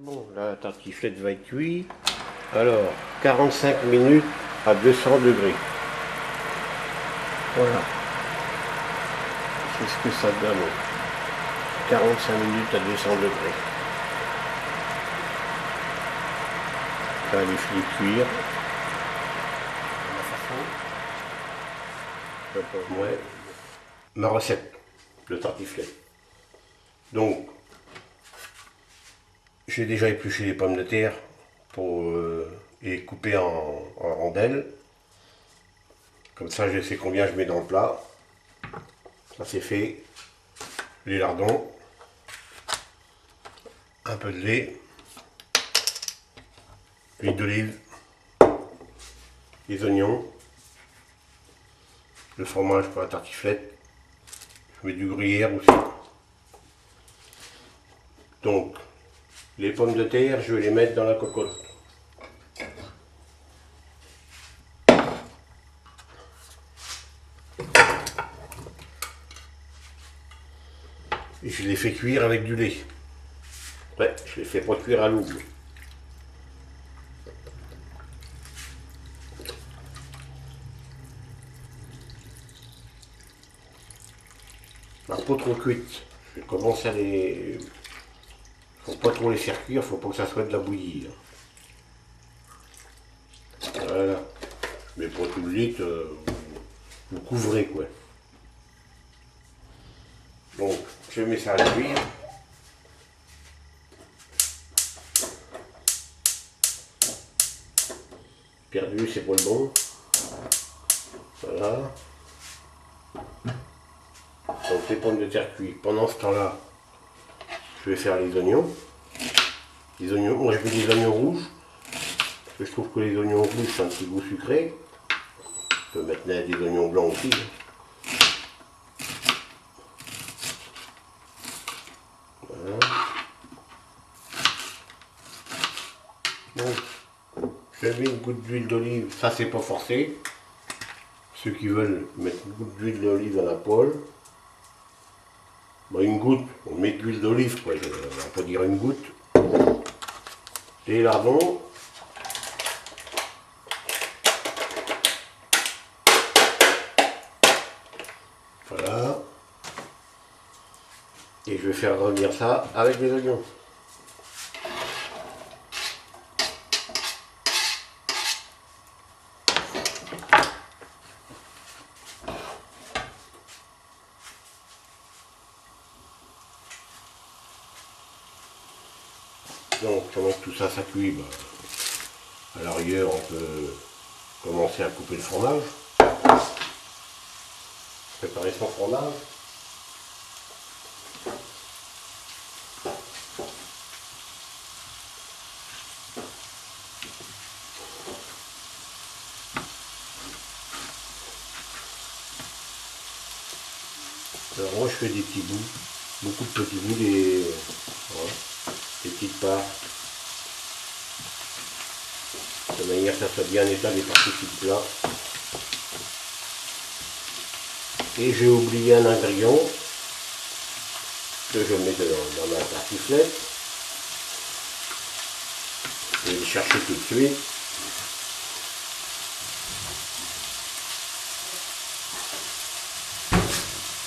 Bon, la tartiflette va être cuite. Alors, 45 minutes à 200 degrés. Voilà. C'est ce que ça donne. 45 minutes à 200 degrés. Là, elle est finie de cuire. Ouais. Ma recette de tartiflette. Donc, j'ai déjà épluché les pommes de terre et coupé en rondelles. Comme ça, je sais combien je mets dans le plat. Ça c'est fait. Les lardons. Un peu de lait. L'huile d'olive. Les oignons. Le fromage pour la tartiflette. Je mets du gruyère aussi. Donc, les pommes de terre, je vais les mettre dans la cocotte. Et je les fais cuire avec du lait. Ouais, je les fais pas cuire à l'eau. Alors, pas trop cuite. Je commence à les... Faut pas trop les faire cuire, faut pas que ça soit de la bouillie. Voilà. Mais pour tout le lit, vous couvrez quoi. Donc, je mets ça à cuire. Perdu, c'est pas le bon. Voilà. Donc les pommes de terre cuites. Pendant ce temps-là, je vais faire les oignons. Les oignons, moi je mets des oignons rouges. Parce que je trouve que les oignons rouges c'est un petit goût sucré. Je peux mettre des oignons blancs aussi. Voilà. Donc, je mets une goutte d'huile d'olive. Ça c'est pas forcé. Ceux qui veulent mettre une goutte d'huile d'olive dans la poêle. Bon, une goutte, on met de l'huile d'olive, quoi. On va pas dire une goutte. Les lardons. Voilà. Et je vais faire revenir ça avec les oignons. Donc, pendant que tout ça, ça cuit, à la rigueur, on peut commencer à couper le fromage. Préparer son fromage. Alors moi je fais des petits bouts, beaucoup de petits bouts, voilà, des petites parts, de manière que ça soit bien étalé par-dessus le plat. Et j'ai oublié un ingrédient que je mets dans ma tartiflette. Je vais le chercher tout de suite.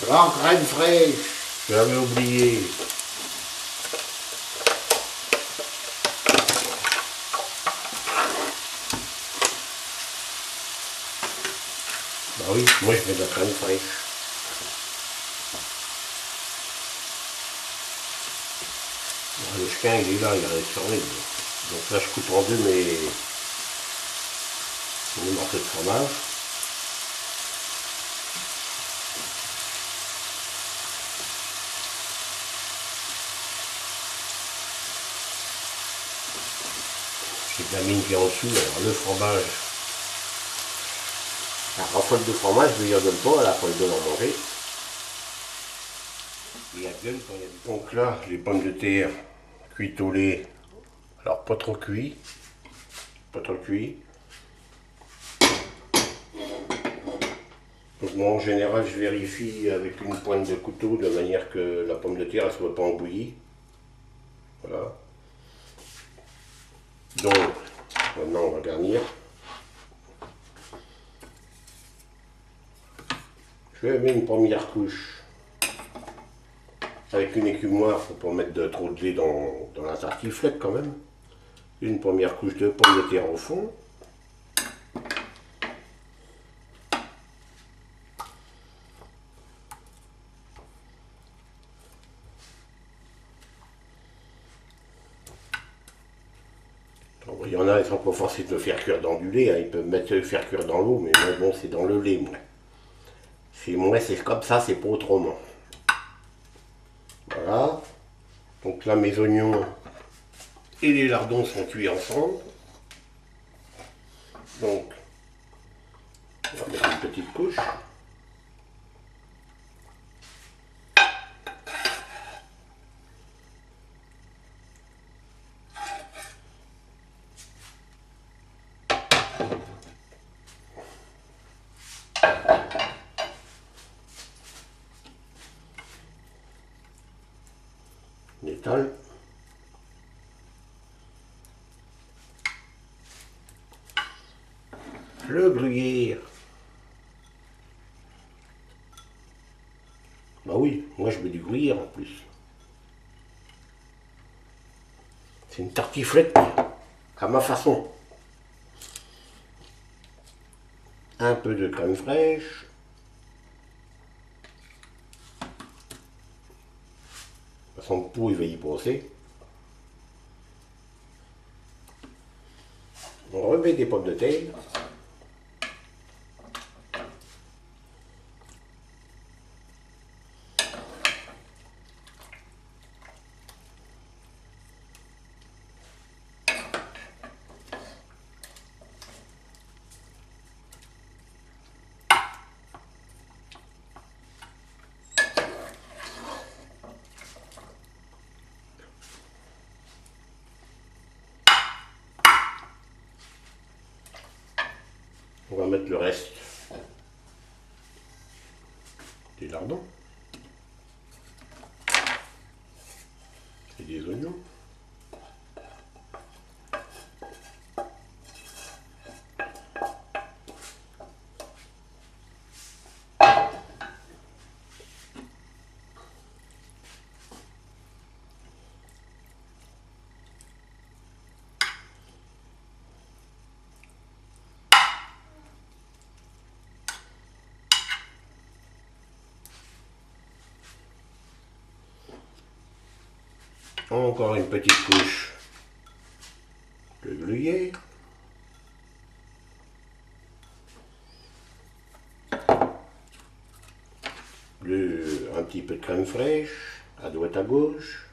La crème fraîche, j'avais oublié. Bah oui, moi je mets de la crème fraîche. Le chien il est là, il reste sur lui. Donc là je coupe en deux mes morceaux de fromage. J'ai de la mine qui est en dessous, alors le fromage, la raffole de fromage, je lui en donne pas, la raffole de l'en manger. Il y a gueule quand il y a du... Donc là, les pommes de terre cuites au lait, alors pas trop cuit, pas trop cuit. Donc moi en général je vérifie avec une pointe de couteau de manière que la pomme de terre ne soit pas embouillie. Voilà. Donc, maintenant on va garnir. Je vais mettre une première couche avec une écumoire pour pas mettre trop de lait dans la tartiflette quand même. Une première couche de pommes de terre au fond. Il y en a, ils sont pas forcés de le faire cuire dans du lait, hein. Ils peuvent le faire cuire dans l'eau, mais moi, bon, c'est dans le lait, moi. Moi, c'est comme ça, c'est pas autrement. Voilà. Donc là, mes oignons et les lardons sont cuits ensemble. Donc, on va mettre une petite couche. On étale. Le gruyère. Bah oui, moi je mets du gruyère en plus. C'est une tartiflette à ma façon. Un peu de crème fraîche. De toute façon, le pot il va y passer. On remet des pommes de terre. On va mettre le reste des lardons et des oignons. Encore une petite couche de gruyère. Un petit peu de crème fraîche, à droite à gauche.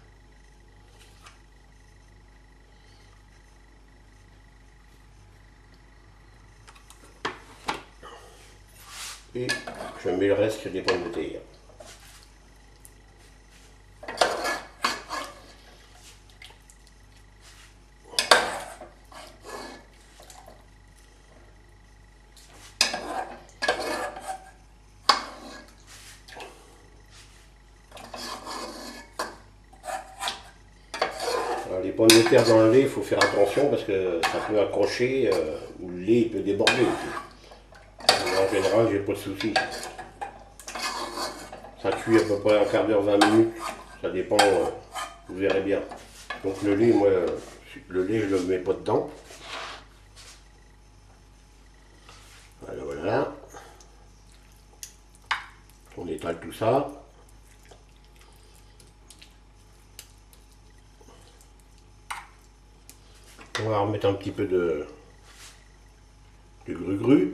Et je mets le reste des pommes de terre. Les pommes de terre dans le lait, il faut faire attention parce que ça peut accrocher ou le lait peut déborder. En général, j'ai pas de soucis. Ça cuit à peu près un quart d'heure, 20 minutes. Ça dépend, vous verrez bien. Donc le lait, moi, le lait, je ne le mets pas dedans. Voilà, voilà. On étale tout ça. On va remettre un petit peu de gru-gru.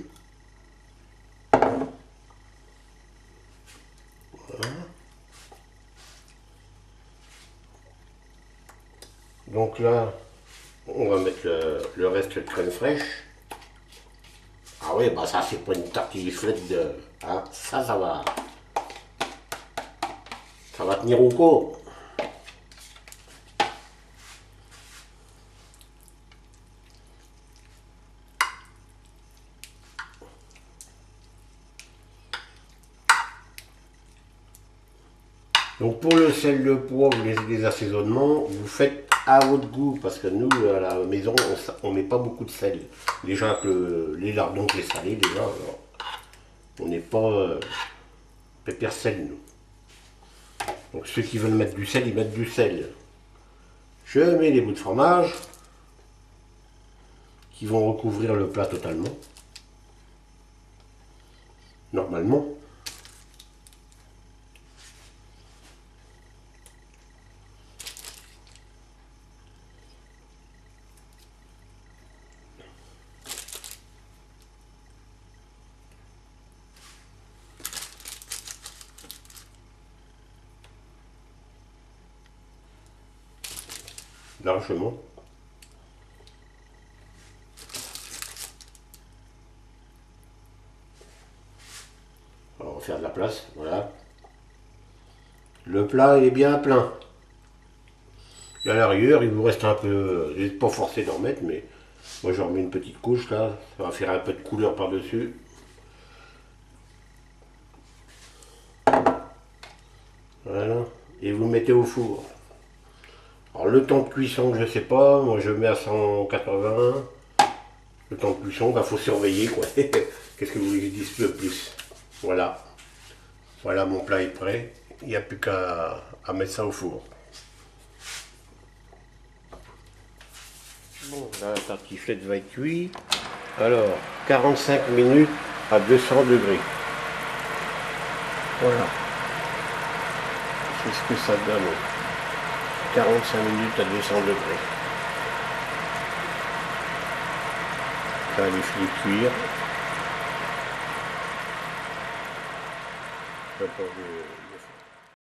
Voilà. Donc là, on va mettre le reste de crème fraîche. Ah oui, bah ça c'est pas une tartiflette de... Hein, ça va... Ça va tenir au corps. Donc pour le sel, le poivre, les assaisonnements, vous faites à votre goût, parce que nous, à la maison, on met pas beaucoup de sel. Déjà que les lardons, c'est salé, déjà, alors, on n'est pas pépère sel, nous. Donc ceux qui veulent mettre du sel, ils mettent du sel. Je mets les bouts de fromage qui vont recouvrir le plat totalement. Normalement. Largement. Alors, on va faire de la place, voilà. Le plat il est bien plein. Et à l'arrière, il vous reste un peu, vous n'êtes pas forcé d'en mettre, mais moi j'en remets une petite couche là, ça va faire un peu de couleur par-dessus. Voilà, et vous mettez au four. Alors le temps de cuisson, je sais pas, moi je mets à 180. Le temps de cuisson, bah faut surveiller quoi. Qu'est-ce que vous voulez que je dise de plus? Voilà. Voilà, mon plat est prêt. Il n'y a plus qu'à mettre ça au four. Bon, là, la tartiflette va être cuite. Alors, 45 minutes à 200 degrés. Voilà. C'est ce que ça donne. 45 minutes à 200 degrés. Ça, les filets cuire. Attends,